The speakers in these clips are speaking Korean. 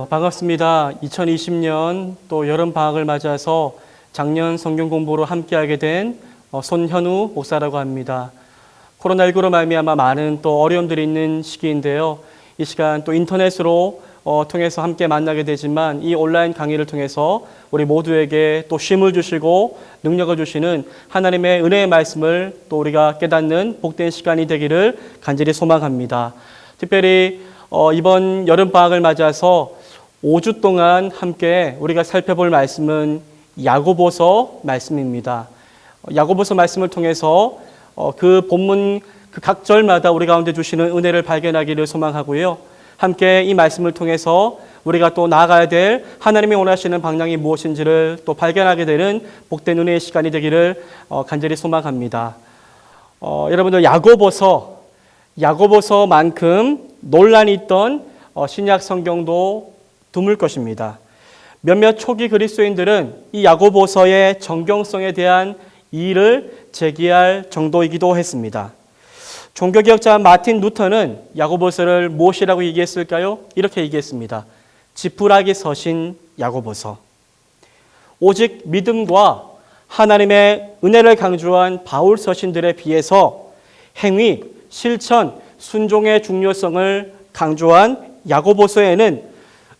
반갑습니다. 2020년 또 여름방학을 맞아서 작년 성경 공부로 함께하게 된 손현우 목사라고 합니다. 코로나19로 말미암아 많은 또 어려움들이 있는 시기인데요. 이 시간 또 인터넷으로 통해서 함께 만나게 되지만 이 온라인 강의를 통해서 우리 모두에게 또 쉼을 주시고 능력을 주시는 하나님의 은혜의 말씀을 또 우리가 깨닫는 복된 시간이 되기를 간절히 소망합니다. 특별히 이번 여름방학을 맞아서 5주 동안 함께 우리가 살펴볼 말씀은 야고보서 말씀입니다. 야고보서 말씀을 통해서 그 본문 그 각 절마다 우리 가운데 주시는 은혜를 발견하기를 소망하고요. 함께 이 말씀을 통해서 우리가 또 나아가야 될 하나님이 원하시는 방향이 무엇인지를 또 발견하게 되는 복된 은혜의 시간이 되기를 간절히 소망합니다. 여러분들 야고보서만큼 논란이 있던 신약 성경도 드물 것입니다. 몇몇 초기 그리스도인들은 이 야고보서의 정경성에 대한 이의를 제기할 정도이기도 했습니다. 종교개혁자 마틴 루터는 야고보서를 무엇이라고 얘기했을까요? 이렇게 얘기했습니다. 지푸라기 서신 야고보서. 오직 믿음과 하나님의 은혜를 강조한 바울 서신들에 비해서 행위, 실천, 순종의 중요성을 강조한 야고보서에는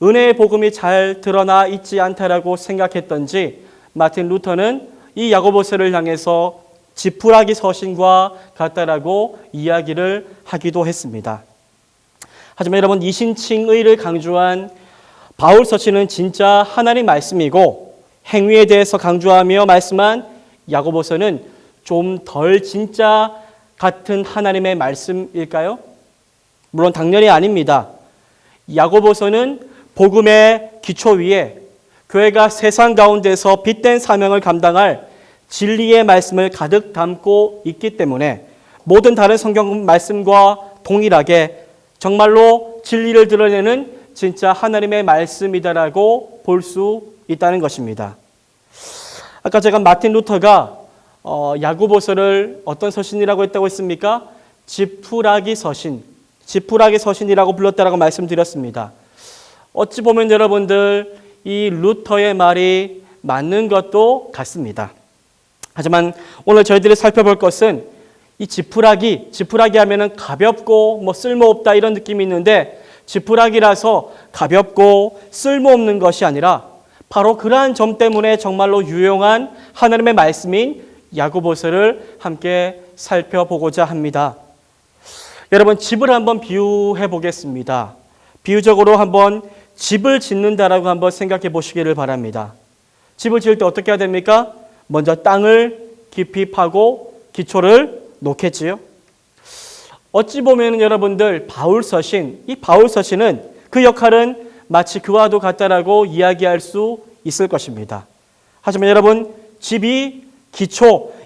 은혜의 복음이 잘 드러나 있지 않다라고 생각했던지 마틴 루터는 이 야고보서를 향해서 지푸라기 서신과 같다라고 이야기를 하기도 했습니다. 하지만 여러분, 이신칭의를 강조한 바울 서신은 진짜 하나님 말씀이고 행위에 대해서 강조하며 말씀한 야고보서는 좀 덜 진짜 같은 하나님의 말씀일까요? 물론 당연히 아닙니다. 야고보서는 복음의 기초 위에 교회가 세상 가운데서 빛된 사명을 감당할 진리의 말씀을 가득 담고 있기 때문에 모든 다른 성경 말씀과 동일하게 정말로 진리를 드러내는 진짜 하나님의 말씀이다라고 볼 수 있다는 것입니다. 아까 제가 마틴 루터가 야고보서를 어떤 서신이라고 했다고 했습니까? 지푸라기 서신이라고 불렀다라고 말씀드렸습니다. 어찌 보면 여러분들 이 루터의 말이 맞는 것도 같습니다. 하지만 오늘 저희들이 살펴볼 것은 이 지푸라기 하면은 가볍고 쓸모없다 이런 느낌이 있는데 지푸라기라서 가볍고 쓸모없는 것이 아니라 바로 그러한 점 때문에 정말로 유용한 하나님의 말씀인 야고보서를 함께 살펴보고자 합니다. 여러분, 집을 한번 비유해 보겠습니다. 비유적으로 한번 집을 짓는다라고 한번 생각해 보시기를 바랍니다. 집을 지을 때 어떻게 해야 됩니까? 먼저 땅을 깊이 파고 기초를 놓겠지요. 어찌 보면 여러분들 이 바울 서신은 그 역할은 마치 그와도 같다라고 이야기할 수 있을 것입니다. 하지만 여러분, 집이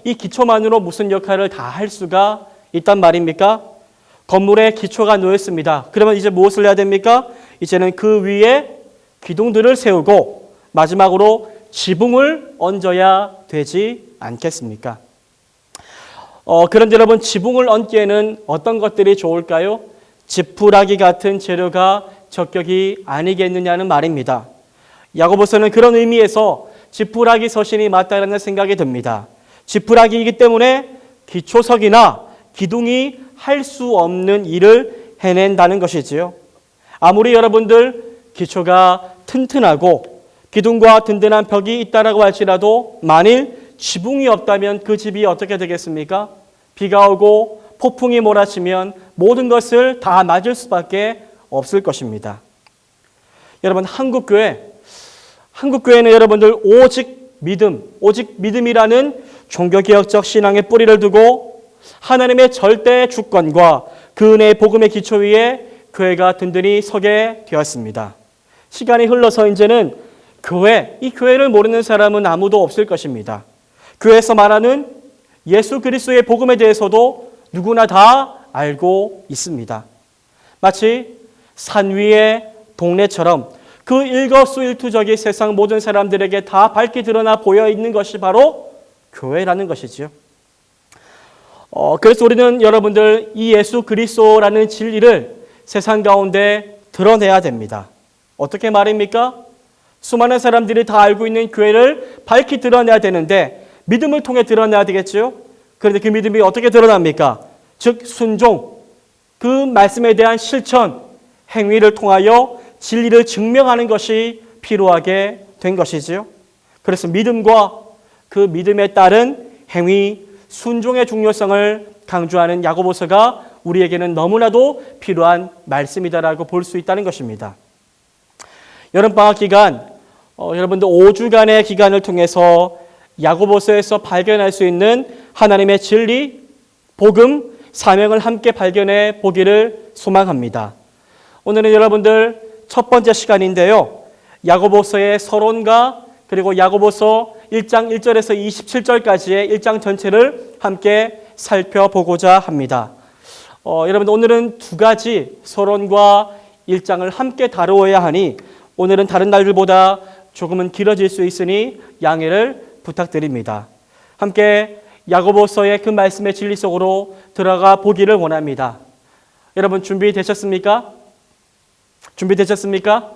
이 기초만으로 무슨 역할을 다 할 수가 있단 말입니까? 건물에 기초가 놓였습니다. 그러면 이제 무엇을 해야 됩니까? 이제는 그 위에 기둥들을 세우고 마지막으로 지붕을 얹어야 되지 않겠습니까? 그런데 여러분, 지붕을 얹기에는 어떤 것들이 좋을까요? 지푸라기 같은 재료가 적격이 아니겠느냐는 말입니다. 야고보서는 그런 의미에서 지푸라기 서신이 맞다라는 생각이 듭니다. 지푸라기이기 때문에 기초석이나 기둥이 할 수 없는 일을 해낸다는 것이지요. 아무리 여러분들 기초가 튼튼하고 기둥과 든든한 벽이 있다라고 할지라도 만일 지붕이 없다면 그 집이 어떻게 되겠습니까? 비가 오고 폭풍이 몰아치면 모든 것을 다 맞을 수밖에 없을 것입니다. 여러분, 한국교회는 여러분들 오직 믿음이라는 종교개혁적 신앙의 뿌리를 두고 하나님의 절대 주권과 그 은혜의 복음의 기초 위에 교회가 든든히 서게 되었습니다. 시간이 흘러서 이제는 이 교회를 모르는 사람은 아무도 없을 것입니다. 교회에서 말하는 예수 그리스도의 복음에 대해서도 누구나 다 알고 있습니다. 마치 산 위의 동네처럼 그 일거수일투족이 세상 모든 사람들에게 다 밝게 드러나 보여 있는 것이 바로 교회라는 것이지요. 그래서 우리는 여러분들 이 예수 그리스도라는 진리를 세상 가운데 드러내야 됩니다. 어떻게 말입니까? 수많은 사람들이 다 알고 있는 교회를 밝히 드러내야 되는데 믿음을 통해 드러내야 되겠죠. 그런데 그 믿음이 어떻게 드러납니까? 즉 순종, 그 말씀에 대한 실천, 행위를 통하여 진리를 증명하는 것이 필요하게 된 것이지요. 그래서 믿음과 그 믿음에 따른 행위, 순종의 중요성을 강조하는 야고보서가 우리에게는 너무나도 필요한 말씀이다라고 볼 수 있다는 것입니다. 여름방학 기간, 여러분들 5주간의 기간을 통해서 야고보서에서 발견할 수 있는 하나님의 진리, 복음, 사명을 함께 발견해 보기를 소망합니다. 오늘은 여러분들 첫 번째 시간인데요. 야고보서의 서론과 그리고 야고보서 1장 1절에서 27절까지의 1장 전체를 함께 살펴보고자 합니다. 여러분 오늘은 두 가지 서론과 1장을 함께 다루어야 하니 오늘은 다른 날들보다 조금은 길어질 수 있으니 양해를 부탁드립니다. 함께 야고보서의 그 말씀의 진리 속으로 들어가 보기를 원합니다. 여러분 준비되셨습니까? 준비되셨습니까?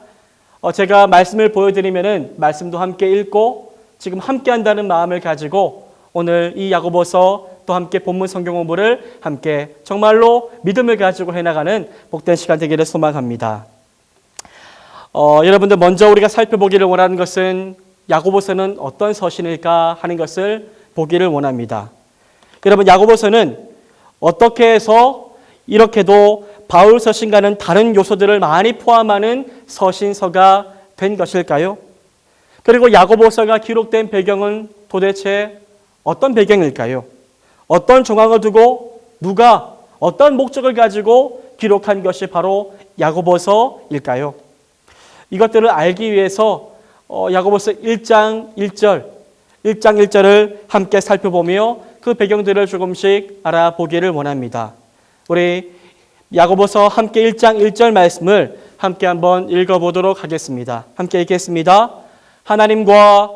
제가 말씀을 보여드리면은 말씀도 함께 읽고 지금 함께 한다는 마음을 가지고 오늘 이 야고보서 또 함께 본문 성경 공부를 함께 정말로 믿음을 가지고 해나가는 복된 시간 되기를 소망합니다. 여러분들 먼저 우리가 살펴보기를 원하는 것은 야고보서는 어떤 서신일까 하는 것을 보기를 원합니다. 여러분 야고보서는 어떻게 해서 이렇게도 바울 서신과는 다른 요소들을 많이 포함하는 서신서가 된 것일까요? 그리고 야고보서가 기록된 배경은 도대체 어떤 배경일까요? 어떤 정황을 두고 누가 어떤 목적을 가지고 기록한 것이 바로 야고보서일까요? 이것들을 알기 위해서 야고보서 1장 1절을 함께 살펴보며 그 배경들을 조금씩 알아보기를 원합니다. 우리 야고보서 함께 1장 1절 말씀을 함께 한번 읽어보도록 하겠습니다. 함께 읽겠습니다. 하나님과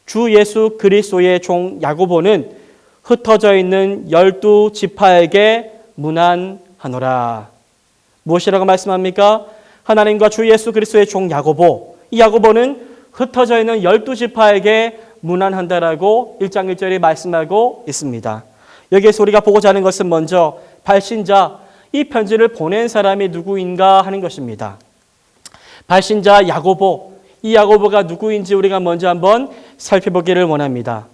주 예수 그리스도의 종 야고보는 흩어져 있는 12지파에게 문안하노라. 무엇이라고 말씀합니까? 하나님과 주 예수 그리스도의 종 야고보. 이 야고보는 흩어져 있는 12지파에게 문안한다라고 1장 1절이 말씀하고 있습니다. 여기에서 우리가 보고자 하는 것은 먼저 발신자, 이 편지를 보낸 사람이 누구인가 하는 것입니다. 발신자 야고보, 이 야고보가 누구인지 우리가 먼저 한번 살펴보기를 원합니다.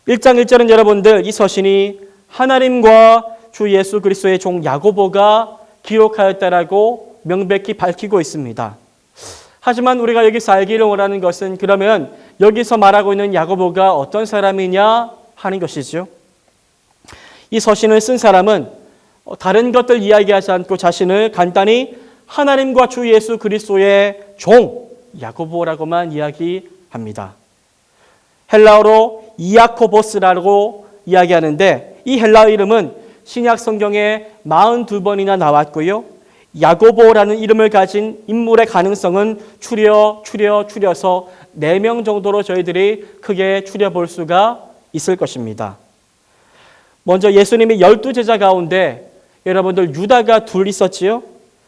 1장 1절은 여러분들 이 서신이 하나님과 주 예수 그리스도의 종 야고보가 기록하였다라고 명백히 밝히고 있습니다. 하지만 우리가 여기서 알기를 원하는 것은 그러면 여기서 말하고 있는 야고보가 어떤 사람이냐 하는 것이죠. 이 서신을 쓴 사람은 다른 것들 이야기하지 않고 자신을 간단히 하나님과 주 예수 그리스도의 종 야고보라고만 이야기합니다. 헬라어로 이아코보스라고 이야기하는데 이 헬라어 이름은 신약 성경에 42번이나 나왔고요. 야고보라는 이름을 가진 인물의 가능성은 추려서 4명 정도로 저희들이 크게 추려볼 수가 있을 것입니다. 먼저 예수님의 12제자 가운데 여러분들 유다가 둘 있었지요.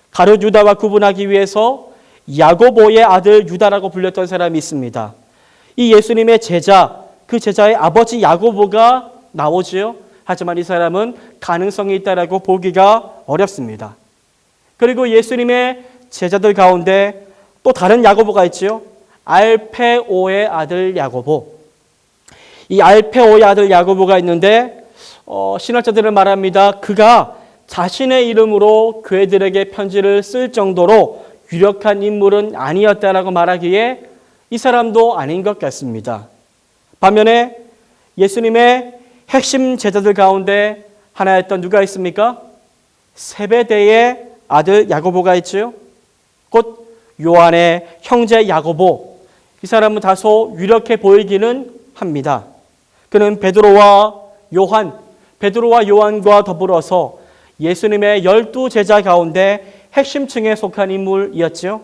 가룟 유다와 구분하기 위해서 야고보의 아들 유다라고 불렸던 사람이 있습니다. 이 예수님의 제자, 그 제자의 아버지 야고보가 나오지요. 하지만 이 사람은 가능성이 있다라고 보기가 어렵습니다. 그리고 예수님의 제자들 가운데 또 다른 야고보가 있지요. 알페오의 아들 야고보. 이 알페오의 아들 야고보가 있는데 신학자들은 말합니다. 그가 자신의 이름으로 교회들에게 편지를 쓸 정도로 유력한 인물은 아니었다라고 말하기에 이 사람도 아닌 것 같습니다. 반면에 예수님의 핵심 제자들 가운데 하나였던 누가 있습니까? 세베대의 아들 야고보가 있지요. 곧 요한의 형제 야고보. 이 사람은 다소 유력해 보이기는 합니다. 그는 베드로와 요한과 더불어서 예수님의 12제자 가운데 핵심층에 속한 인물이었지요.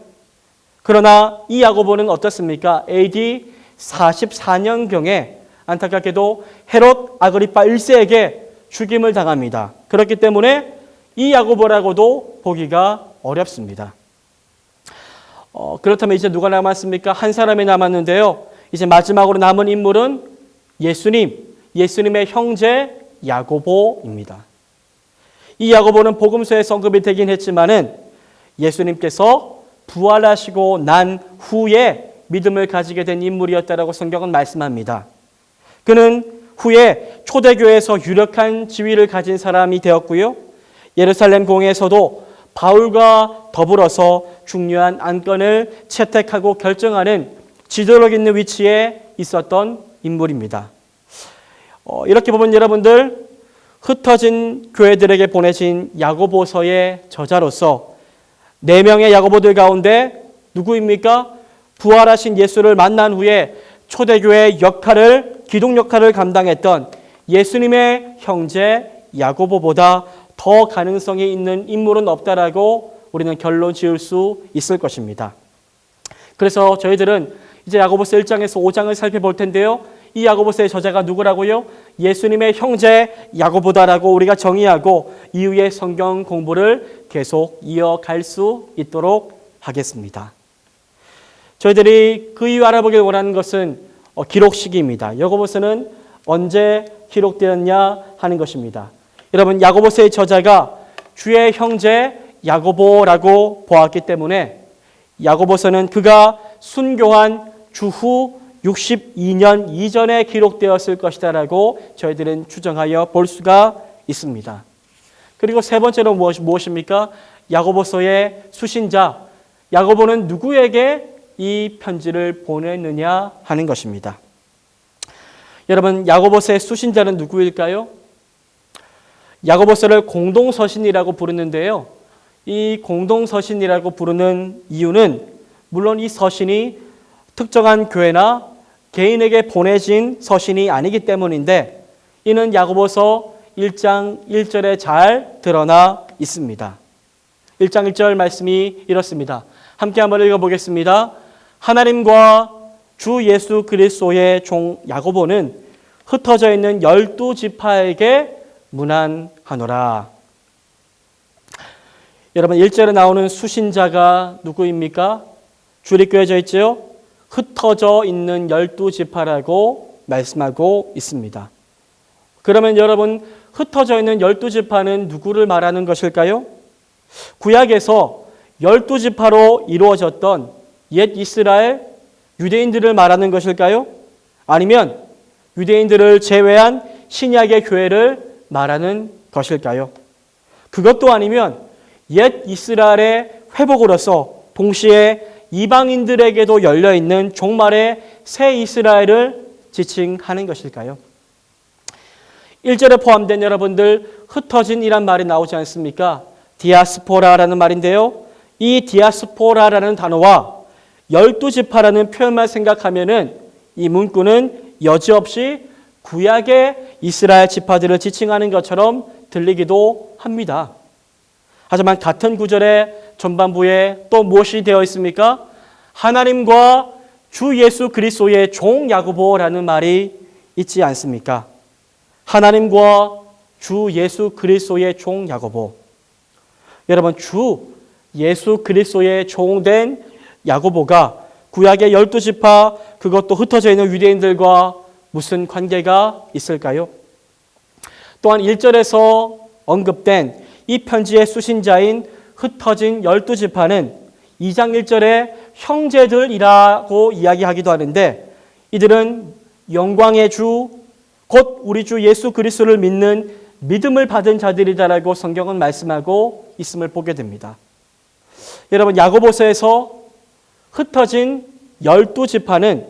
그러나 이 야고보는 어떻습니까? AD 44년경에 안타깝게도 헤롯 아그리파 1세에게 죽임을 당합니다. 그렇기 때문에 이 야고보라고도 보기가 어렵습니다. 그렇다면 이제 누가 남았습니까? 한 사람이 남았는데요. 이제 마지막으로 남은 인물은 예수님의 형제 야고보입니다. 이 야고보는 복음서에 언급이 되긴 했지만은 예수님께서 부활하시고 난 후에 믿음을 가지게 된 인물이었다라고 성경은 말씀합니다. 그는 후에 초대교회에서 유력한 지위를 가진 사람이 되었고요. 예루살렘 공회에서도 바울과 더불어서 중요한 안건을 채택하고 결정하는 지도력 있는 위치에 있었던 인물입니다. 이렇게 보면 여러분들 흩어진 교회들에게 보내진 야고보서의 저자로서 4명의 야고보들 가운데 누구입니까? 부활하신 예수를 만난 후에 초대교회의 기둥 역할을 감당했던 예수님의 형제 야고보보다 더 가능성이 있는 인물은 없다라고 우리는 결론 지을 수 있을 것입니다. 그래서 저희들은 이제 야고보서 1장에서 5장을 살펴볼 텐데요. 이 야고보서의 저자가 누구라고요? 예수님의 형제 야고보다라고 우리가 정의하고 이후에 성경 공부를 계속 이어갈 수 있도록 하겠습니다. 저희들이 그 이유 알아보길 원하는 것은 기록 시기입니다. 야고보서는 언제 기록되었냐 하는 것입니다. 여러분, 야고보서의 저자가 주의 형제 야고보라고 보았기 때문에 야고보서는 그가 순교한 주후 62년 이전에 기록되었을 것이다라고 저희들은 추정하여 볼 수가 있습니다. 그리고 세 번째로 무엇입니까? 야고보서의 수신자 야고보는 누구에게 이 편지를 보냈느냐 하는 것입니다. 여러분, 야고보서의 수신자는 누구일까요? 야고보서를 공동서신이라고 부르는데요. 이 공동서신이라고 부르는 이유는 물론 이 서신이 특정한 교회나 개인에게 보내진 서신이 아니기 때문인데 이는 야고보서 1장 1절에 잘 드러나 있습니다. 1장 1절 말씀이 이렇습니다. 함께 한번 읽어보겠습니다. 하나님과 주 예수 그리스도의 종 야고보는 흩어져 있는 12지파에게 문안하노라. 여러분, 1절에 나오는 수신자가 누구입니까? 줄이 꿰어져 있죠? 흩어져 있는 12지파라고 말씀하고 있습니다. 그러면 여러분, 흩어져 있는 12지파는 누구를 말하는 것일까요? 구약에서 12지파로 이루어졌던 옛 이스라엘 유대인들을 말하는 것일까요? 아니면 유대인들을 제외한 신약의 교회를 말하는 것일까요? 그것도 아니면 옛 이스라엘의 회복으로서 동시에 이방인들에게도 열려있는 종말의 새 이스라엘을 지칭하는 것일까요? 1절에 포함된 여러분들 흩어진이란 말이 나오지 않습니까? 디아스포라라는 말인데요. 이 디아스포라라는 단어와 12지파라는 표현만 생각하면은 이 문구는 여지없이 구약의 이스라엘 지파들을 지칭하는 것처럼 들리기도 합니다. 하지만 같은 구절의 전반부에 또 무엇이 되어 있습니까? 하나님과 주 예수 그리스도의 종 야고보라는 말이 있지 않습니까? 하나님과 주 예수 그리스도의 종 야고보. 여러분, 주 예수 그리스도의 종된 야고보가 구약의 12지파 그것도 흩어져 있는 유대인들과 무슨 관계가 있을까요? 또한 1절에서 언급된 이 편지의 수신자인 흩어진 12지파는 2장 1절에 형제들이라고 이야기하기도 하는데 이들은 영광의 주, 곧 우리 주 예수 그리스도를 믿는 믿음을 받은 자들이다라고 성경은 말씀하고 있음을 보게 됩니다. 여러분, 야고보서에서 흩어진 12지파는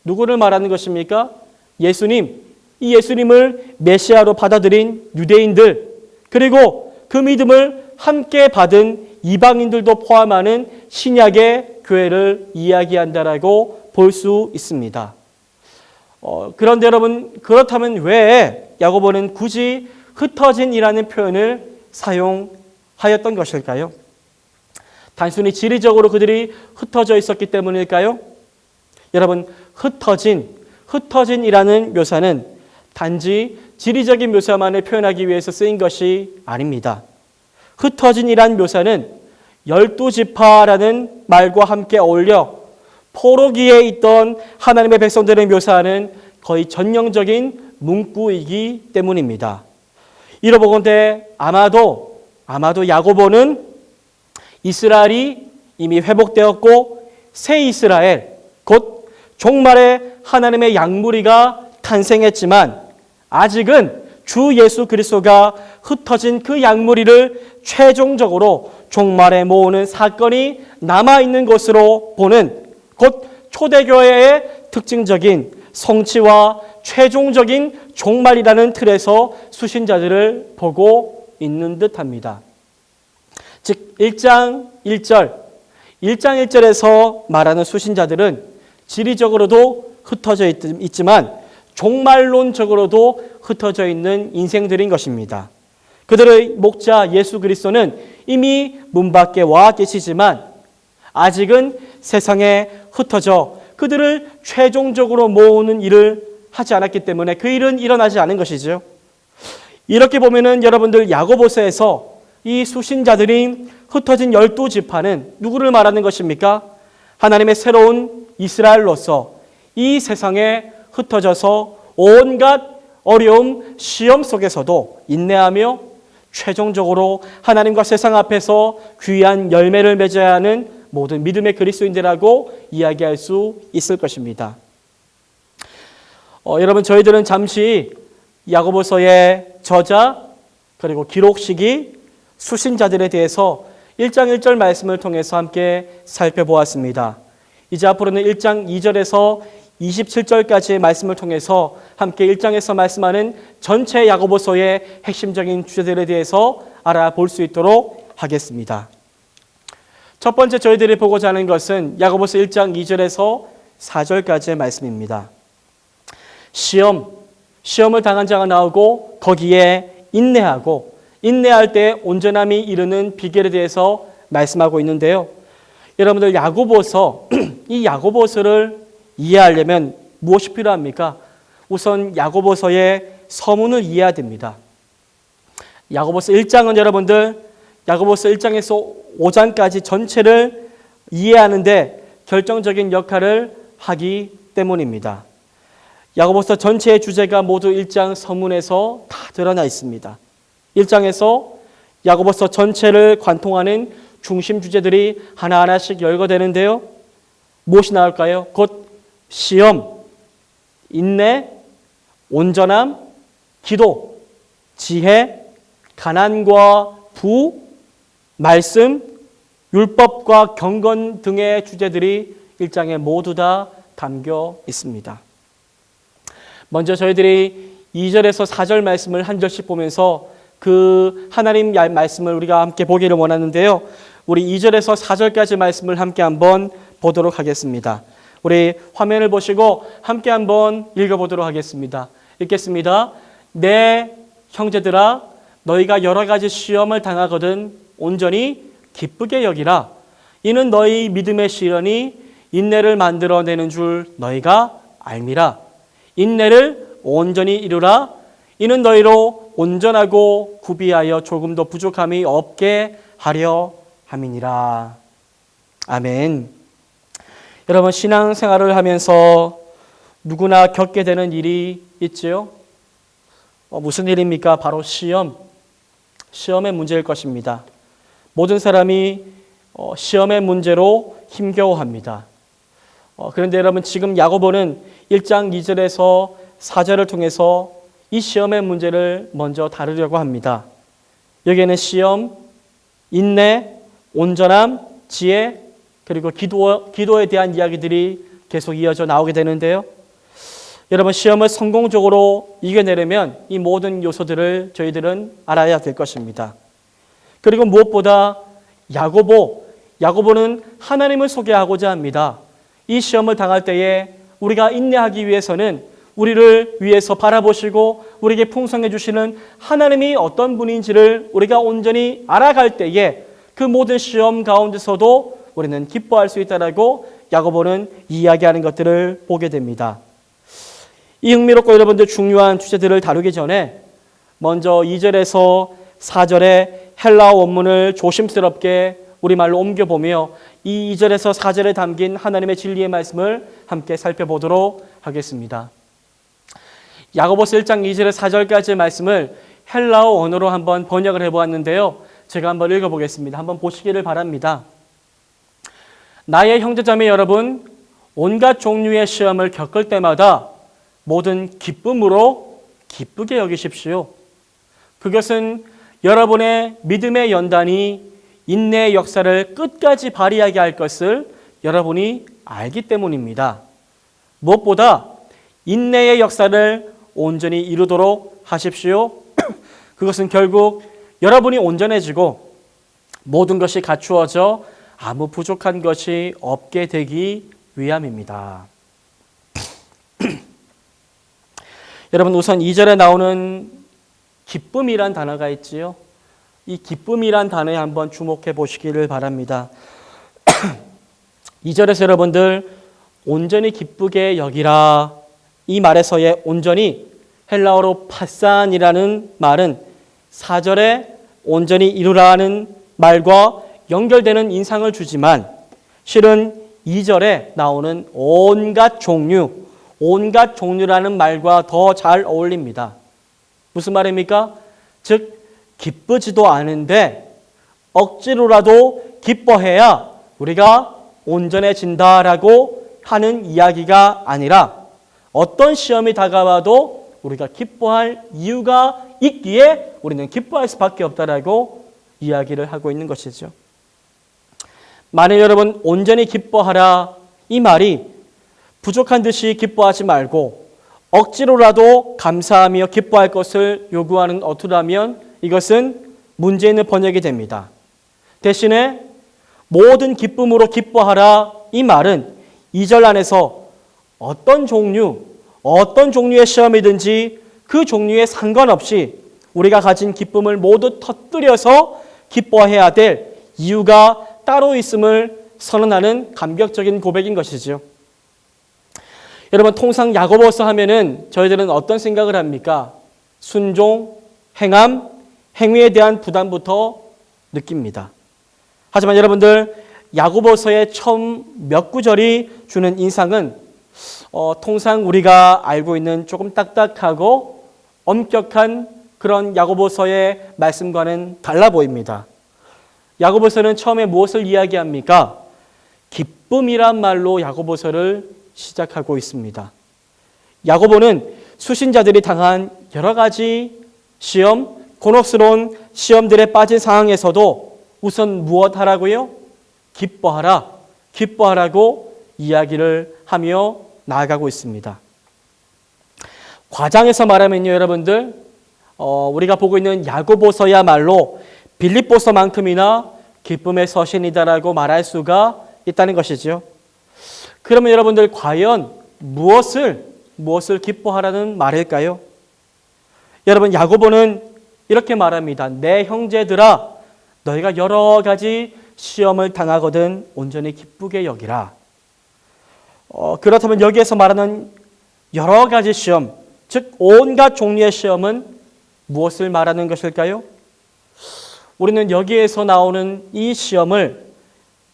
누구를 말하는 것입니까? 예수님, 이 예수님을 메시아로 받아들인 유대인들, 그리고 그 믿음을 함께 받은 이방인들도 포함하는 신약의 교회를 이야기한다라고 볼 수 있습니다. 그런데 여러분, 그렇다면 왜 야고보는 굳이 흩어진이라는 표현을 사용하였던 것일까요? 단순히 지리적으로 그들이 흩어져 있었기 때문일까요? 여러분, 흩어진이라는 묘사는 단지 지리적인 묘사만을 표현하기 위해서 쓰인 것이 아닙니다. 흩어진이란 묘사는 12지파라는 말과 함께 어울려 포로기에 있던 하나님의 백성들을 묘사하는 거의 전형적인 문구이기 때문입니다. 이로 보건대 아마도 야고보는 이스라엘이 이미 회복되었고 새 이스라엘, 곧 종말의 하나님의 양무리가 탄생했지만 아직은 주 예수 그리스도가 흩어진 그 양무리를 최종적으로 종말에 모으는 사건이 남아있는 것으로 보는 곧 초대교회의 특징적인 성취와 최종적인 종말이라는 틀에서 수신자들을 보고 있는 듯합니다. 즉 1장 1절에서 말하는 수신자들은 지리적으로도 흩어져 있지만 종말론적으로도 흩어져 있는 인생들인 것입니다. 그들의 목자 예수 그리스도는 이미 문 밖에 와 계시지만 아직은 세상에 흩어져 그들을 최종적으로 모으는 일을 하지 않았기 때문에 그 일은 일어나지 않은 것이죠. 이렇게 보면은 여러분들 야고보서에서 이 수신자들이 흩어진 12지파는 누구를 말하는 것입니까? 하나님의 새로운 이스라엘로서 이 세상에 흩어져서 온갖 어려움, 시험 속에서도 인내하며 최종적으로 하나님과 세상 앞에서 귀한 열매를 맺어야 하는 모든 믿음의 그리스도인들이라고 이야기할 수 있을 것입니다. 여러분 저희들은 잠시 야고보서의 저자 그리고 기록시기 수신자들에 대해서 1장 1절 말씀을 통해서 함께 살펴보았습니다. 이제 앞으로는 1장 2절에서 27절까지의 말씀을 통해서 함께 1장에서 말씀하는 전체 야고보서의 핵심적인 주제들에 대해서 알아볼 수 있도록 하겠습니다. 첫 번째 저희들이 보고자 하는 것은 야고보서 1장 2절에서 4절까지의 말씀입니다. 시험을 당한 자가 나오고 거기에 인내할 때 온전함이 이르는 비결에 대해서 말씀하고 있는데요. 여러분들 이 야고보서를 이해하려면 무엇이 필요합니까? 우선 야고보서의 서문을 이해해야 됩니다. 야고보서 1장은 여러분들 야고보서 1장에서 5장까지 전체를 이해하는데 결정적인 역할을 하기 때문입니다. 야고보서 전체의 주제가 모두 1장 서문에서 다 드러나 있습니다. 1장에서 야고보서 전체를 관통하는 중심 주제들이 하나하나씩 열거되는데요. 무엇이 나올까요? 곧 시험, 인내, 온전함, 기도, 지혜, 가난과 부, 말씀, 율법과 경건 등의 주제들이 1장에 모두 다 담겨 있습니다. 먼저 저희들이 2절에서 4절 말씀을 한 절씩 보면서 그 하나님 말씀을 우리가 함께 보기를 원하는데요. 우리 2절에서 4절까지 말씀을 함께 한번 보도록 하겠습니다. 우리 화면을 보시고 함께 한번 읽어보도록 하겠습니다. 읽겠습니다. 내 형제들아 너희가 여러 가지 시험을 당하거든 온전히 기쁘게 여기라. 이는 너희 믿음의 시련이 인내를 만들어내는 줄 너희가 알미라. 인내를 온전히 이루라. 이는 너희로 온전하고 구비하여 조금도 부족함이 없게 하려 함이니라. 아멘. 여러분 신앙생활을 하면서 누구나 겪게 되는 일이 있지요. 무슨 일입니까? 바로 시험의 문제일 것입니다. 모든 사람이 시험의 문제로 힘겨워합니다. 그런데 여러분 지금 야고보는 1장 2절에서 4절을 통해서 이 시험의 문제를 먼저 다루려고 합니다. 여기에는 시험, 인내, 온전함, 지혜, 그리고 기도에 대한 이야기들이 계속 이어져 나오게 되는데요. 여러분 시험을 성공적으로 이겨내려면 이 모든 요소들을 저희들은 알아야 될 것입니다. 그리고 무엇보다 야고보는 하나님을 소개하고자 합니다. 이 시험을 당할 때에 우리가 인내하기 위해서는 우리를 위해서 바라보시고 우리에게 풍성해 주시는 하나님이 어떤 분인지를 우리가 온전히 알아갈 때에 그 모든 시험 가운데서도 우리는 기뻐할 수 있다라고 야고보는 이야기하는 것들을 보게 됩니다. 이 흥미롭고 여러분들 중요한 주제들을 다루기 전에 먼저 2절에서 4절의 헬라어 원문을 조심스럽게 우리말로 옮겨보며 이 2절에서 4절에 담긴 하나님의 진리의 말씀을 함께 살펴보도록 하겠습니다. 야고보서 1장 2절에서 4절까지의 말씀을 헬라어 언어로 한번 번역을 해보았는데요. 제가 한번 읽어보겠습니다. 한번 보시기를 바랍니다. 나의 형제자매 여러분, 온갖 종류의 시험을 겪을 때마다 모든 기쁨으로 기쁘게 여기십시오. 그것은 여러분의 믿음의 연단이 인내의 역사를 끝까지 발휘하게 할 것을 여러분이 알기 때문입니다. 무엇보다 인내의 역사를 온전히 이루도록 하십시오. 그것은 결국 여러분이 온전해지고 모든 것이 갖추어져 아무 부족한 것이 없게 되기 위함입니다. 여러분, 우선 2절에 나오는 기쁨이란 단어가 있지요. 이 기쁨이란 단어에 한번 주목해 보시기를 바랍니다. 2절에서 여러분들 온전히 기쁘게 여기라, 이 말에서의 온전히 헬라어로 파산이라는 말은 4절에 온전히 이루라는 말과 연결되는 인상을 주지만 실은 2절에 나오는 온갖 종류라는 말과 더 잘 어울립니다. 무슨 말입니까? 즉 기쁘지도 않은데 억지로라도 기뻐해야 우리가 온전해진다라고 하는 이야기가 아니라 어떤 시험이 다가와도 우리가 기뻐할 이유가 있기에 우리는 기뻐할 수밖에 없다라고 이야기를 하고 있는 것이죠. 만일 여러분 온전히 기뻐하라, 이 말이 부족한 듯이 기뻐하지 말고 억지로라도 감사하며 기뻐할 것을 요구하는 어투라면 이것은 문제 있는 번역이 됩니다. 대신에 모든 기쁨으로 기뻐하라, 이 말은 2절 안에서 어떤 종류의 시험이든지 그 종류에 상관없이 우리가 가진 기쁨을 모두 터뜨려서 기뻐해야 될 이유가 따로 있음을 선언하는 감격적인 고백인 것이죠. 여러분, 통상 야고보서 하면은 저희들은 어떤 생각을 합니까? 순종, 행함, 행위에 대한 부담부터 느낍니다. 하지만 여러분들, 야고보서의 처음 몇 구절이 주는 인상은 통상 우리가 알고 있는 조금 딱딱하고 엄격한 그런 야고보서의 말씀과는 달라 보입니다. 야고보서는 처음에 무엇을 이야기합니까? 기쁨이란 말로 야고보서를 시작하고 있습니다. 야고보는 수신자들이 당한 여러 가지 시험, 곤혹스러운 시험들에 빠진 상황에서도 우선 무엇 하라고요? 기뻐하라고 이야기를 하며 나아가고 있습니다. 과장해서 말하면요, 여러분들, 우리가 보고 있는 야고보서야말로 빌립보서만큼이나 기쁨의 서신이다라고 말할 수가 있다는 것이죠. 그러면 여러분들 과연 무엇을 기뻐하라는 말일까요? 여러분, 야고보는 이렇게 말합니다. 내 형제들아, 너희가 여러 가지 시험을 당하거든 온전히 기쁘게 여기라. 그렇다면 여기에서 말하는 여러 가지 시험, 즉 온갖 종류의 시험은 무엇을 말하는 것일까요? 우리는 여기에서 나오는 이 시험을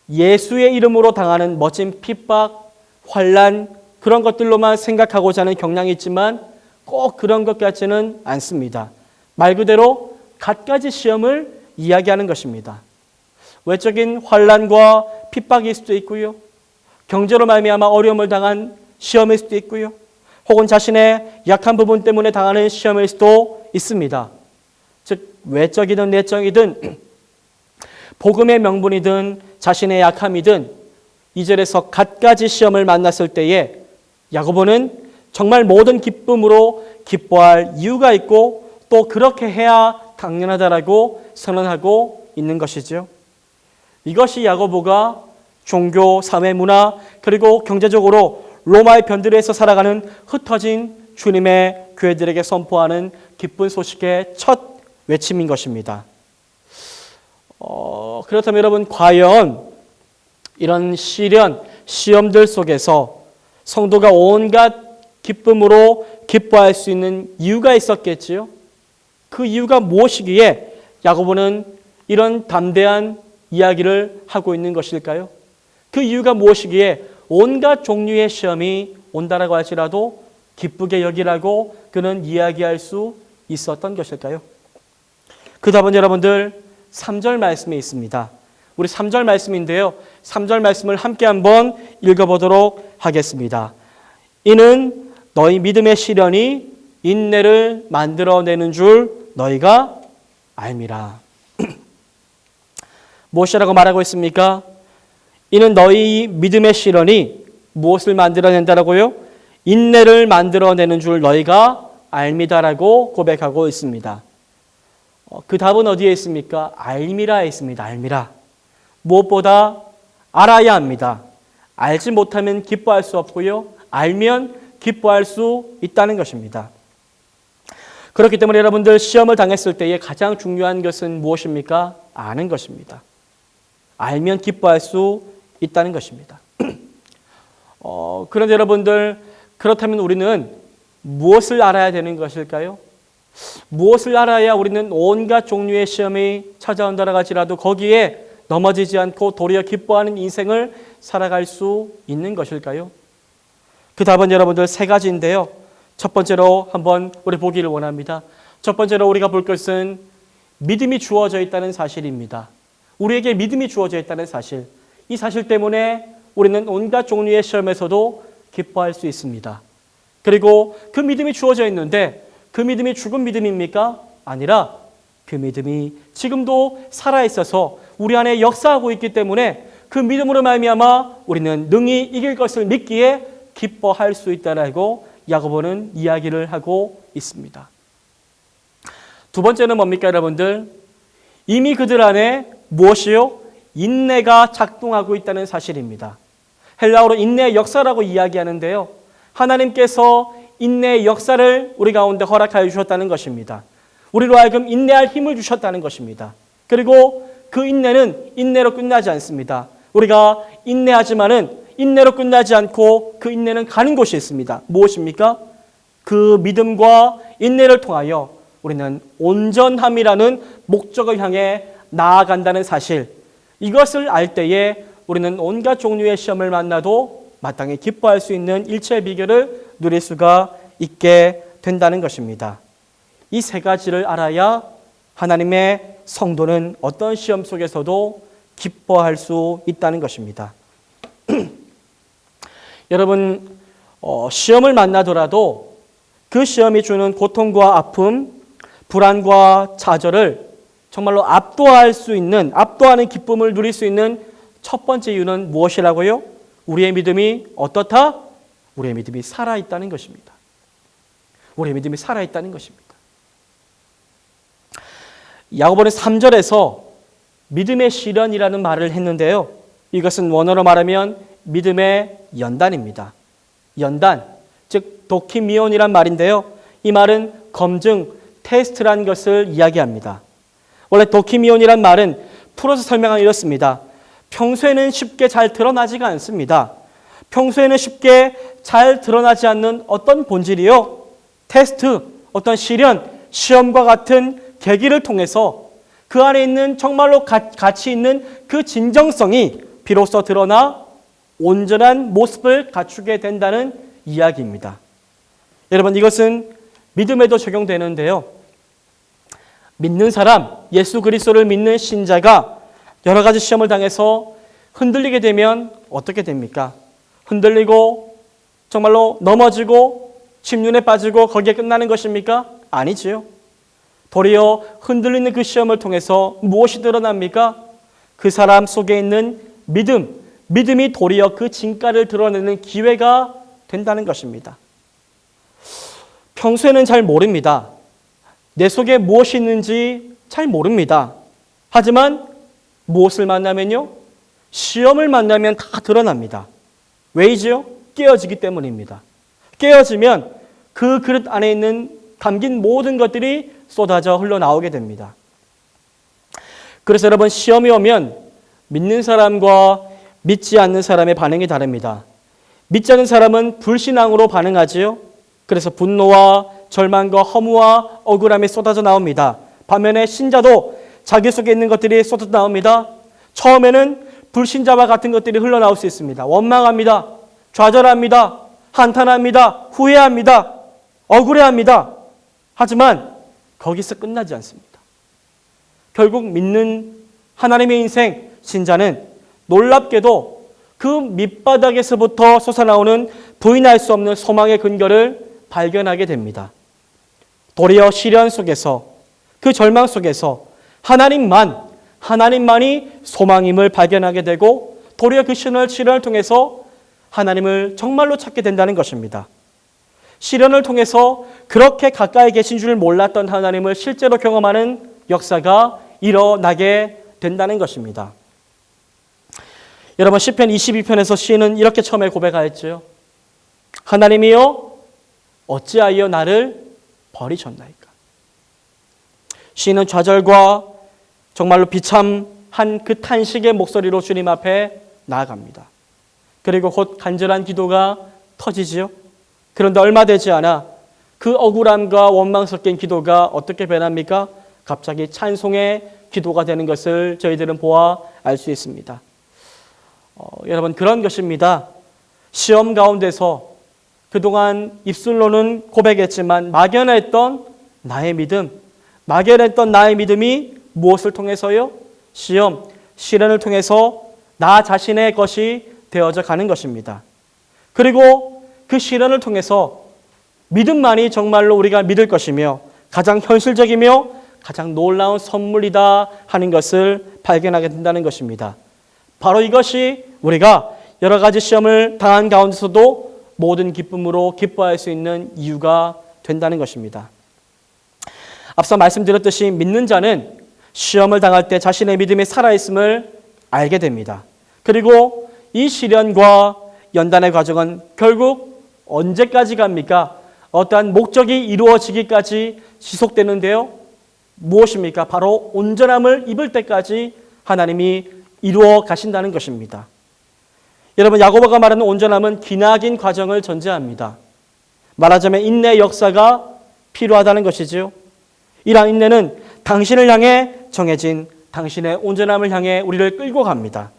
예수의 이름으로 당하는 멋진 핍박, 환난, 그런 것들로만 생각하고자 하는 경향이 있지만 꼭 그런 것 같지는 않습니다. 말 그대로 갖가지 시험을 이야기하는 것입니다. 외적인 환난과 핍박일 수도 있고요. 경제로 말미암아 어려움을 당한 시험일 수도 있고요. 혹은 자신의 약한 부분 때문에 당하는 시험일 수도 있습니다. 즉 외적이든 내적이든 복음의 명분이든 자신의 약함이든 2절에서 갖가지 시험을 만났을 때에 야고보는 정말 모든 기쁨으로 기뻐할 이유가 있고 또 그렇게 해야 당연하다라고 선언하고 있는 것이죠. 이것이 야고보가 종교, 사회, 문화 그리고 경제적으로 로마의 변두리에서 살아가는 흩어진 주님의 교회들에게 선포하는 기쁜 소식의 첫 외침인 것입니다. 그렇다면 여러분, 과연 이런 시련, 시험들 속에서 성도가 온갖 기쁨으로 기뻐할 수 있는 이유가 있었겠지요. 그 이유가 무엇이기에 야고보는 이런 담대한 이야기를 하고 있는 것일까요? 그 이유가 무엇이기에 온갖 종류의 시험이 온다라고 할지라도 기쁘게 여기라고 그는 이야기할 수 있었던 것일까요? 그 답은 여러분들 3절 말씀에 있습니다. 우리 3절 말씀인데요. 3절 말씀을 함께 한번 읽어보도록 하겠습니다. 이는 너희 믿음의 시련이 인내를 만들어내는 줄 너희가 알미라. 무엇이라고 말하고 있습니까? 이는 너희 믿음의 시련이 무엇을 만들어낸다라고요? 인내를 만들어내는 줄 너희가 알미다라고 고백하고 있습니다. 그 답은 어디에 있습니까? 알미라에 있습니다. 알미라. 무엇보다 알아야 합니다. 알지 못하면 기뻐할 수 없고요. 알면 기뻐할 수 있다는 것입니다. 그렇기 때문에 여러분들 시험을 당했을 때에 가장 중요한 것은 무엇입니까? 아는 것입니다. 알면 기뻐할 수 있다는 것입니다. 그런데 여러분들 그렇다면 우리는 무엇을 알아야 되는 것일까요? 무엇을 알아야 우리는 온갖 종류의 시험이 찾아온다라 할지라도 거기에 넘어지지 않고 도리어 기뻐하는 인생을 살아갈 수 있는 것일까요? 그 답은 여러분들 세 가지인데요. 첫 번째로 한번 우리 보기를 원합니다. 첫 번째로 우리가 볼 것은 믿음이 주어져 있다는 사실입니다. 우리에게 믿음이 주어져 있다는 사실. 이 사실 때문에 우리는 온갖 종류의 시험에서도 기뻐할 수 있습니다. 그리고 그 믿음이 주어져 있는데 그 믿음이 죽은 믿음입니까? 아니라 그 믿음이 지금도 살아있어서 우리 안에 역사하고 있기 때문에 그 믿음으로 말미암아 우리는 능히 이길 것을 믿기에 기뻐할 수 있다라고 야고보는 이야기를 하고 있습니다. 두 번째는 뭡니까 여러분들? 이미 그들 안에 무엇이요? 인내가 작동하고 있다는 사실입니다. 헬라어로 인내의 역사라고 이야기하는데요. 하나님께서 인내의 역사를 우리 가운데 허락하여 주셨다는 것입니다. 우리로 하여금 인내할 힘을 주셨다는 것입니다. 그리고 그 인내는 인내로 끝나지 않습니다. 우리가 인내하지만은 인내로 끝나지 않고 그 인내는 가는 곳이 있습니다. 무엇입니까? 그 믿음과 인내를 통하여 우리는 온전함이라는 목적을 향해 나아간다는 사실. 이것을 알 때에 우리는 온갖 종류의 시험을 만나도 마땅히 기뻐할 수 있는 일체의 비결을 누릴 수가 있게 된다는 것입니다. 이 세 가지를 알아야 하나님의 성도는 어떤 시험 속에서도 기뻐할 수 있다는 것입니다. 여러분, 시험을 만나더라도 그 시험이 주는 고통과 아픔, 불안과 좌절을 정말로 압도하는 기쁨을 누릴 수 있는 첫 번째 이유는 무엇이라고요? 우리의 믿음이 어떻다? 우리의 믿음이 살아있다는 것입니다. 우리의 믿음이 살아있다는 것입니다. 야고보는 3절에서 믿음의 시련이라는 말을 했는데요. 이것은 원어로 말하면 믿음의 연단입니다. 연단, 즉 도키미온이란 말인데요. 이 말은 검증, 테스트라는 것을 이야기합니다. 원래 도키미온이란 말은 풀어서 설명하면 이렇습니다. 평소에는 쉽게 잘 드러나지가 않습니다. 평소에는 쉽게 잘 드러나지 않는 어떤 본질이요. 테스트, 어떤 시련, 시험과 같은 계기를 통해서 그 안에 있는 정말로 가치 있는 그 진정성이 비로소 드러나 온전한 모습을 갖추게 된다는 이야기입니다. 여러분, 이것은 믿음에도 적용되는데요. 믿는 사람, 예수 그리스도를 믿는 신자가 여러 가지 시험을 당해서 흔들리게 되면 어떻게 됩니까? 흔들리고 정말로 넘어지고 침륜에 빠지고 거기에 끝나는 것입니까? 아니지요. 도리어 흔들리는 그 시험을 통해서 무엇이 드러납니까? 그 사람 속에 있는 믿음이 도리어 그 진가를 드러내는 기회가 된다는 것입니다. 평소에는 잘 모릅니다. 내 속에 무엇이 있는지 잘 모릅니다. 하지만 무엇을 만나면요? 시험을 만나면 다 드러납니다. 왜이지요? 깨어지기 때문입니다. 깨어지면 그 그릇 안에 있는 담긴 모든 것들이 쏟아져 흘러나오게 됩니다. 그래서 여러분, 시험이 오면 믿는 사람과 믿지 않는 사람의 반응이 다릅니다. 믿지 않는 사람은 불신앙으로 반응하지요. 그래서 분노와 절망과 허무와 억울함이 쏟아져 나옵니다. 반면에 신자도 자기 속에 있는 것들이 쏟아져 나옵니다. 처음에는 불신자와 같은 것들이 흘러나올 수 있습니다. 원망합니다. 좌절합니다. 한탄합니다. 후회합니다. 억울해합니다. 하지만 거기서 끝나지 않습니다. 결국 믿는 하나님의 인생, 신자는 놀랍게도 그 밑바닥에서부터 솟아나오는 부인할 수 없는 소망의 근거를 발견하게 됩니다. 도리어 시련 속에서, 그 절망 속에서 하나님만이 소망임을 발견하게 되고, 도리어 그 시련을 통해서 하나님을 정말로 찾게 된다는 것입니다. 시련을 통해서 그렇게 가까이 계신 줄 몰랐던 하나님을 실제로 경험하는 역사가 일어나게 된다는 것입니다. 여러분, 시편 22편에서 시인은 이렇게 처음에 고백하였죠. 하나님이여 어찌하여 나를 버리셨나이까. 시인은 좌절과 정말로 비참한 그 탄식의 목소리로 주님 앞에 나아갑니다. 그리고 곧 간절한 기도가 터지지요. 그런데 얼마 되지 않아 그 억울함과 원망 섞인 기도가 어떻게 변합니까? 갑자기 찬송의 기도가 되는 것을 저희들은 보아 알 수 있습니다. 여러분, 그런 것입니다. 시험 가운데서 그동안 입술로는 고백했지만 막연했던 나의 믿음이 무엇을 통해서요? 시련을 통해서 나 자신의 것이 되어져 가는 것입니다. 그리고 그 시련을 통해서 믿음만이 정말로 우리가 믿을 것이며 가장 현실적이며 가장 놀라운 선물이다 하는 것을 발견하게 된다는 것입니다. 바로 이것이 우리가 여러 가지 시험을 당한 가운데서도 모든 기쁨으로 기뻐할 수 있는 이유가 된다는 것입니다. 앞서 말씀드렸듯이 믿는 자는 시험을 당할 때 자신의 믿음이 살아있음을 알게 됩니다. 그리고 이 시련과 연단의 과정은 결국 언제까지 갑니까? 어떠한 목적이 이루어지기까지 지속되는데요. 무엇입니까? 바로 온전함을 입을 때까지 하나님이 이루어 가신다는 것입니다. 여러분, 야고보가 말하는 온전함은 기나긴 과정을 전제합니다. 말하자면 인내의 역사가 필요하다는 것이지요. 이러한 인내는 당신을 향해 정해진 당신의 온전함을 향해 우리를 끌고 갑니다.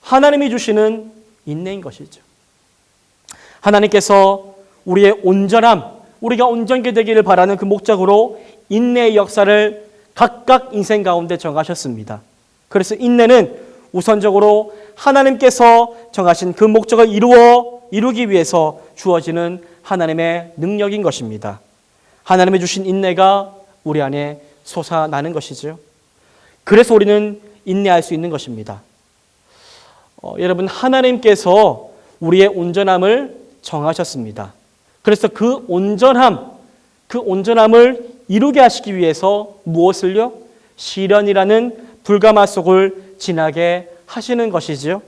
하나님이 주시는 인내인 것이죠. 하나님께서 우리의 온전함, 우리가 온전케 되기를 바라는 그 목적으로 인내의 역사를 각각 인생 가운데 정하셨습니다. 그래서 인내는 우선적으로 하나님께서 정하신 그 목적을 이루기 위해서 주어지는 하나님의 능력인 것입니다. 하나님이 주신 인내가 우리 안에 솟아나는 것이죠. 그래서 우리는 인내할 수 있는 것입니다. 여러분, 하나님께서 우리의 온전함을 정하셨습니다. 그래서 그 온전함을 이루게 하시기 위해서 무엇을요? 시련이라는 불가마 속을 지나게 하시는 것이지요.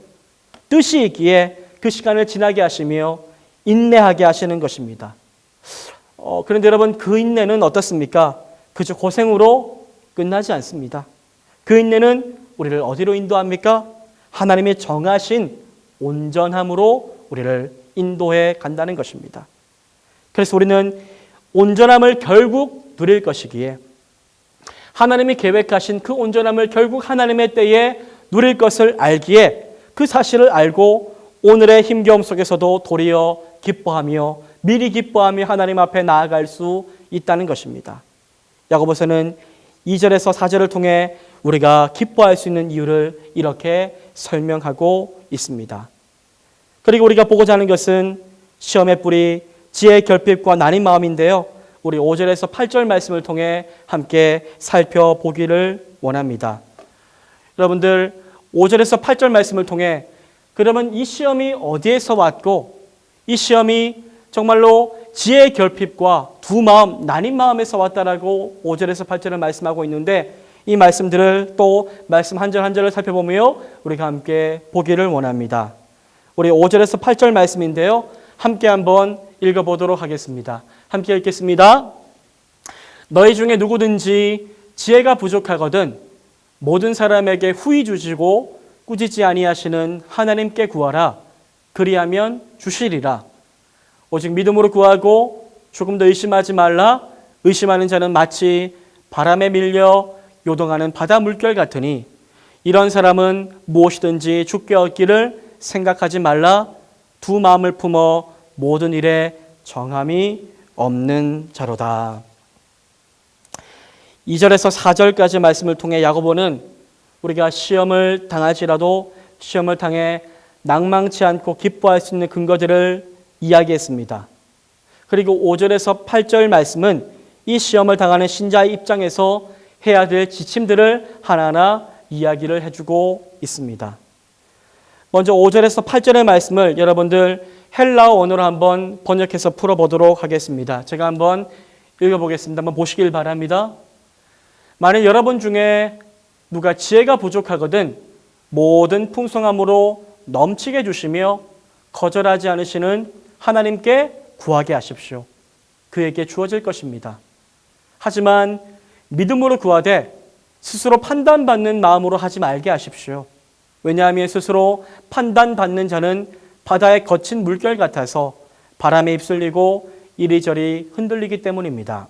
뜻이 있기에 그 시간을 지나게 하시며 인내하게 하시는 것입니다. 그런데 여러분, 그 인내는 어떻습니까? 그저 고생으로 끝나지 않습니다. 그 인내는 우리를 어디로 인도합니까? 하나님이 정하신 온전함으로 우리를 인도해 간다는 것입니다. 그래서 우리는 온전함을 결국 누릴 것이기에 하나님이 계획하신 그 온전함을 결국 하나님의 때에 누릴 것을 알기에 그 사실을 알고 오늘의 힘겨움 속에서도 도리어 기뻐하며 미리 기뻐하며 하나님 앞에 나아갈 수 있다는 것입니다. 야고보서는 2절에서 4절을 통해 우리가 기뻐할 수 있는 이유를 이렇게 설명하고 있습니다. 그리고 우리가 보고자 하는 것은 시험의 뿌리, 지혜의 결핍과 나뉜 마음인데요. 우리 5절에서 8절 말씀을 통해 함께 살펴보기를 원합니다. 여러분들, 5절에서 8절 말씀을 통해 그러면 이 시험이 어디에서 왔고 이 시험이 정말로 지혜의 결핍과 두 마음, 나뉜 마음에서 왔다라고 5절에서 8절을 말씀하고 있는데 이 말씀들을 또 말씀 한 절 한 절을 살펴보며 우리가 함께 보기를 원합니다. 우리 5절에서 8절 말씀인데요. 함께 한번 읽어보도록 하겠습니다. 함께 읽겠습니다. 너희 중에 누구든지 지혜가 부족하거든 모든 사람에게 후히 주시고 꾸짖지 아니하시는 하나님께 구하라. 그리하면 주시리라. 오직 믿음으로 구하고 조금 더 의심하지 말라. 의심하는 자는 마치 바람에 밀려 요동하는 바다 물결 같으니 이런 사람은 무엇이든지 주께 얻기를 생각하지 말라. 두 마음을 품어 모든 일에 정함이 없는 자로다. 2절에서 4절까지 말씀을 통해 야고보는 우리가 시험을 당할지라도 시험을 당해 낭망치 않고 기뻐할 수 있는 근거들을 이야기했습니다. 그리고 5절에서 8절 말씀은 이 시험을 당하는 신자의 입장에서 해야 될 지침들을 하나하나 이야기를 해주고 있습니다. 먼저 5절에서 8절의 말씀을 여러분들 헬라어 원어로 한번 번역해서 풀어보도록 하겠습니다. 제가 한번 읽어보겠습니다. 한번 보시길 바랍니다. 만약 여러분 중에 누가 지혜가 부족하거든 모든 풍성함으로 넘치게 주시며 거절하지 않으시는 하나님께 구하게 하십시오. 그에게 주어질 것입니다. 하지만 믿음으로 구하되 스스로 판단받는 마음으로 하지 말게 하십시오. 왜냐하면 스스로 판단받는 자는 바다의 거친 물결 같아서 바람에 휩쓸리고 이리저리 흔들리기 때문입니다.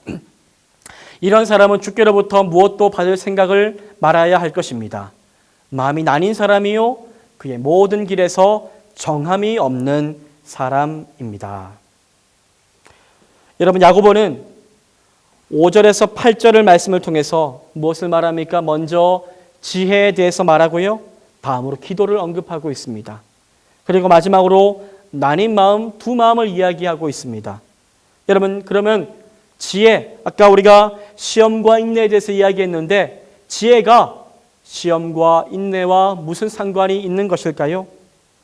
이런 사람은 주께로부터 무엇도 받을 생각을 말아야 할 것입니다. 마음이 나뉜 사람이요 그의 모든 길에서 정함이 없는 사람입니다. 여러분, 야고보는 5절에서 8절을 말씀을 통해서 무엇을 말합니까? 먼저 지혜에 대해서 말하고요. 다음으로 기도를 언급하고 있습니다. 그리고 마지막으로 나뉜 마음, 두 마음을 이야기하고 있습니다. 여러분, 그러면 지혜, 아까 우리가 시험과 인내에 대해서 이야기했는데 지혜가 시험과 인내와 무슨 상관이 있는 것일까요?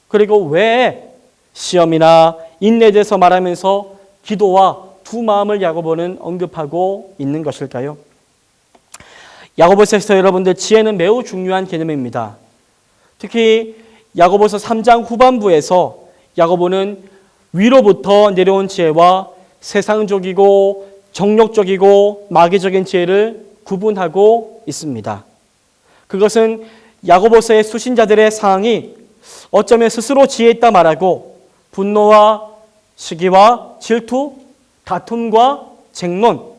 그리고 왜 시험이나 인내에 대해서 말하면서 기도와 두 마음을 야고보는 언급하고 있는 것일까요? 야고보서에서 여러분들 지혜는 매우 중요한 개념입니다. 특히 야고보서 3장 후반부에서 야고보는 위로부터 내려온 지혜와 세상적이고 정욕적이고 마귀적인 지혜를 구분하고 있습니다. 그것은 야고보서의 수신자들의 상황이 어쩌면 스스로 지혜있다 말하고 분노와 시기와 질투, 다툼과 쟁론,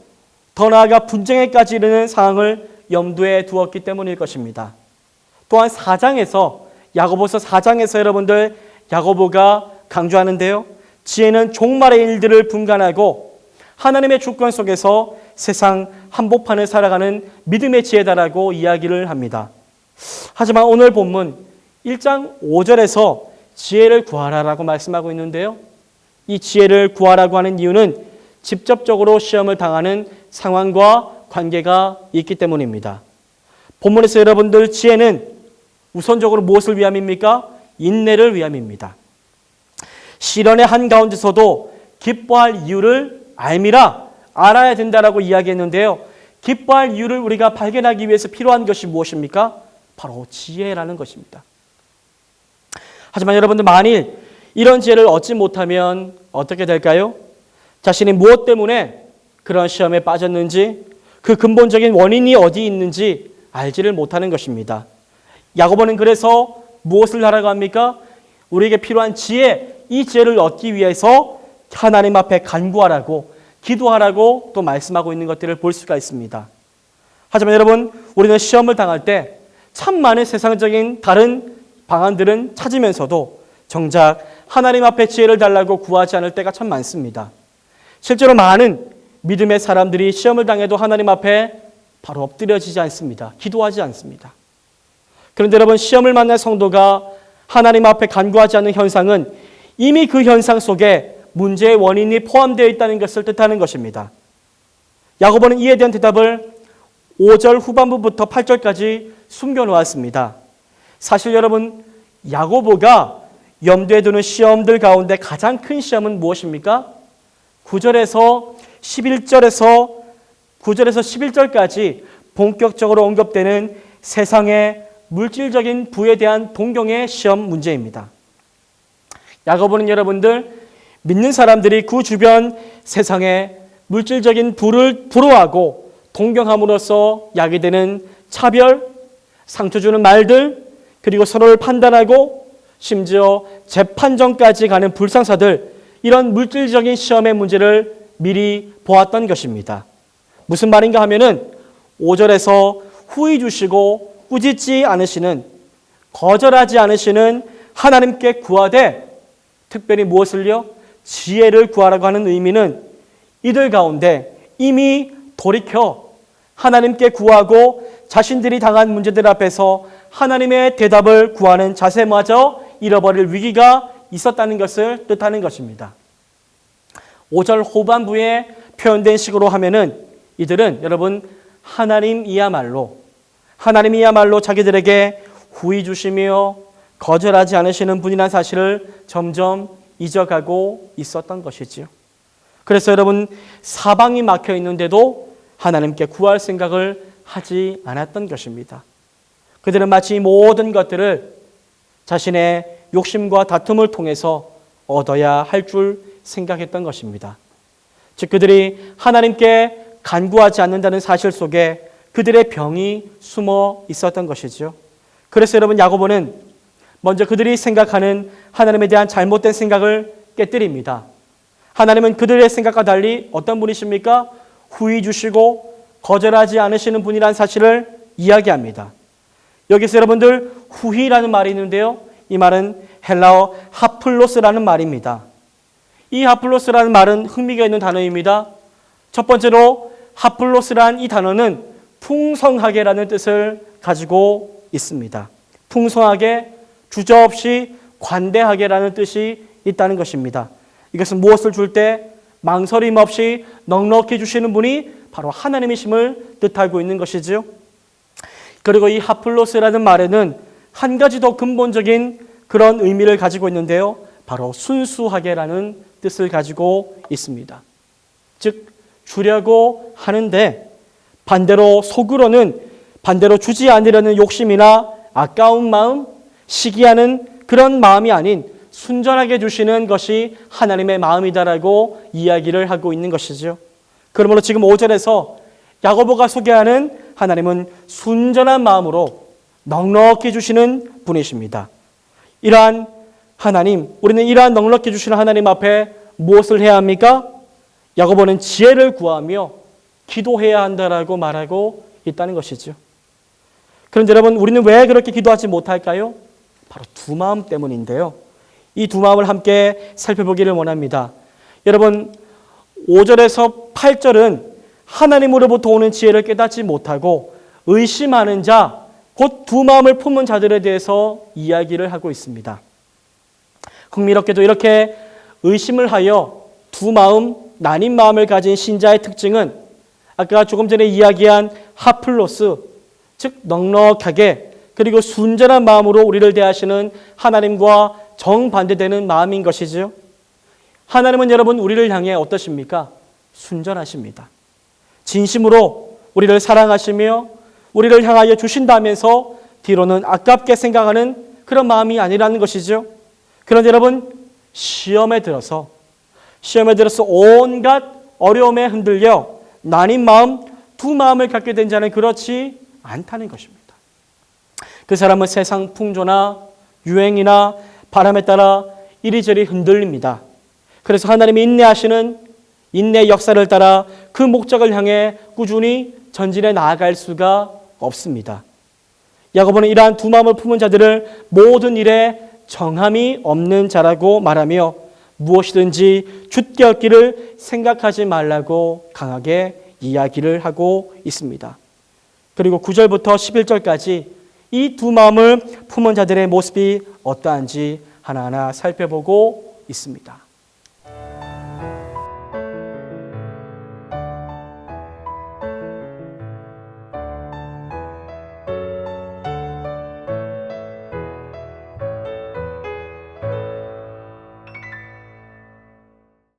더 나아가 분쟁에까지 이르는 상황을 염두에 두었기 때문일 것입니다. 또한 4장에서 야고보서 4장에서 여러분들 야고보가 강조하는데요. 지혜는 종말의 일들을 분간하고 하나님의 주권 속에서 세상 한복판을 살아가는 믿음의 지혜다라고 이야기를 합니다. 하지만 오늘 본문 1장 5절에서 지혜를 구하라라고 말씀하고 있는데요. 이 지혜를 구하라고 하는 이유는 직접적으로 시험을 당하는 상황과 관계가 있기 때문입니다. 본문에서 여러분들 지혜는 우선적으로 무엇을 위함입니까? 인내를 위함입니다. 시련의 한가운데서도 기뻐할 이유를 알미라, 알아야 된다라고 이야기했는데요. 기뻐할 이유를 우리가 발견하기 위해서 필요한 것이 무엇입니까? 바로 지혜라는 것입니다. 하지만 여러분들 만일 이런 지혜를 얻지 못하면 어떻게 될까요? 자신이 무엇 때문에 그런 시험에 빠졌는지 그 근본적인 원인이 어디 있는지 알지를 못하는 것입니다. 야고보는 그래서 무엇을 하라고 합니까? 우리에게 필요한 지혜, 이 지혜를 얻기 위해서 하나님 앞에 간구하라고, 기도하라고 또 말씀하고 있는 것들을 볼 수가 있습니다. 하지만 여러분, 우리는 시험을 당할 때 참 많은 세상적인 다른 방안들은 찾으면서도 정작 하나님 앞에 지혜를 달라고 구하지 않을 때가 참 많습니다. 실제로 많은 믿음의 사람들이 시험을 당해도 하나님 앞에 바로 엎드려지지 않습니다. 기도하지 않습니다. 그런데 여러분, 시험을 만난 성도가 하나님 앞에 간구하지 않는 현상은 이미 그 현상 속에 문제의 원인이 포함되어 있다는 것을 뜻하는 것입니다. 야고보는 이에 대한 대답을 5절 후반부부터 8절까지 숨겨놓았습니다. 사실 여러분, 야고보가 염두에 두는 시험들 가운데 가장 큰 시험은 무엇입니까? 9절에서 11절까지 본격적으로 언급되는 세상의 물질적인 부에 대한 동경의 시험 문제입니다. 야고보는 여러분들, 믿는 사람들이 그 주변 세상의 물질적인 부를 부러워하고 동경함으로써 야기되는 차별, 상처 주는 말들, 그리고 서로를 판단하고 심지어 재판정까지 가는 불상사들, 이런 물질적인 시험의 문제를 미리 보았던 것입니다. 무슨 말인가 하면은 5절에서 후히 주시고 꾸짖지 않으시는, 거절하지 않으시는 하나님께 구하되 특별히 무엇을요? 지혜를 구하라고 하는 의미는 이들 가운데 이미 돌이켜 하나님께 구하고 자신들이 당한 문제들 앞에서 하나님의 대답을 구하는 자세마저 잃어버릴 위기가 있었다는 것을 뜻하는 것입니다. 5절 후반부에 표현된 식으로 하면은 이들은 여러분 하나님이야말로 자기들에게 후히 주시며 거절하지 않으시는 분이라는 사실을 점점 잊어가고 있었던 것이지요. 그래서 여러분 사방이 막혀 있는데도 하나님께 구할 생각을 하지 않았던 것입니다. 그들은 마치 모든 것들을 자신의 욕심과 다툼을 통해서 얻어야 할 줄 생각했던 것입니다. 즉 그들이 하나님께 간구하지 않는다는 사실 속에 그들의 병이 숨어 있었던 것이죠. 그래서 여러분 야고보는 먼저 그들이 생각하는 하나님에 대한 잘못된 생각을 깨뜨립니다. 하나님은 그들의 생각과 달리 어떤 분이십니까? 후히 주시고 거절하지 않으시는 분이라는 사실을 이야기합니다. 여기서 여러분들 후히라는 말이 있는데요. 이 말은 헬라어 하플로스라는 말입니다. 이 하플로스라는 말은 흥미가 있는 단어입니다. 첫 번째로 하플로스란 이 단어는 풍성하게라는 뜻을 가지고 있습니다. 풍성하게, 주저없이, 관대하게라는 뜻이 있다는 것입니다. 이것은 무엇을 줄 때 망설임 없이 넉넉히 주시는 분이 바로 하나님이심을 뜻하고 있는 것이지요. 그리고 이 하플로스라는 말에는 한 가지 더 근본적인 그런 의미를 가지고 있는데요. 바로 순수하게라는 뜻을 가지고 있습니다. 즉 주려고 하는데 반대로 속으로는 반대로 주지 않으려는 욕심이나 아까운 마음, 시기하는 그런 마음이 아닌 순전하게 주시는 것이 하나님의 마음이다라고 이야기를 하고 있는 것이죠. 그러므로 지금 5절에서 야고보가 소개하는 하나님은 순전한 마음으로 넉넉히 주시는 분이십니다. 이러한 하나님, 우리는 이러한 넉넉히 주시는 하나님 앞에 무엇을 해야 합니까? 야고보는 지혜를 구하며 기도해야 한다라고 말하고 있다는 것이죠. 그런데 여러분, 우리는 왜 그렇게 기도하지 못할까요? 바로 두 마음 때문인데요. 이 두 마음을 함께 살펴보기를 원합니다. 여러분, 5절에서 8절은 하나님으로부터 오는 지혜를 깨닫지 못하고 의심하는 자, 곧 두 마음을 품은 자들에 대해서 이야기를 하고 있습니다. 흥미롭게도 이렇게 의심을 하여 두 마음, 나뉜 마음을 가진 신자의 특징은 아까 조금 전에 이야기한 하플로스, 즉 넉넉하게 그리고 순전한 마음으로 우리를 대하시는 하나님과 정반대되는 마음인 것이지요. 하나님은 여러분 우리를 향해 어떠십니까? 순전하십니다. 진심으로 우리를 사랑하시며 우리를 향하여 주신다면서 뒤로는 아깝게 생각하는 그런 마음이 아니라는 것이죠. 그런데 여러분 시험에 들어서 온갖 어려움에 흔들려 나뉜 마음, 두 마음을 갖게 된 자는 그렇지 않다는 것입니다. 그 사람은 세상 풍조나 유행이나 바람에 따라 이리저리 흔들립니다. 그래서 하나님이 인내하시는 인내 역사를 따라 그 목적을 향해 꾸준히 전진해 나아갈 수가 없습니다. 야고보는 이러한 두 마음을 품은 자들을 모든 일에 정함이 없는 자라고 말하며 무엇이든지 줏대 얻기를 생각하지 말라고 강하게 이야기를 하고 있습니다. 그리고 9절부터 11절까지 이 두 마음을 품은 자들의 모습이 어떠한지 하나하나 살펴보고 있습니다.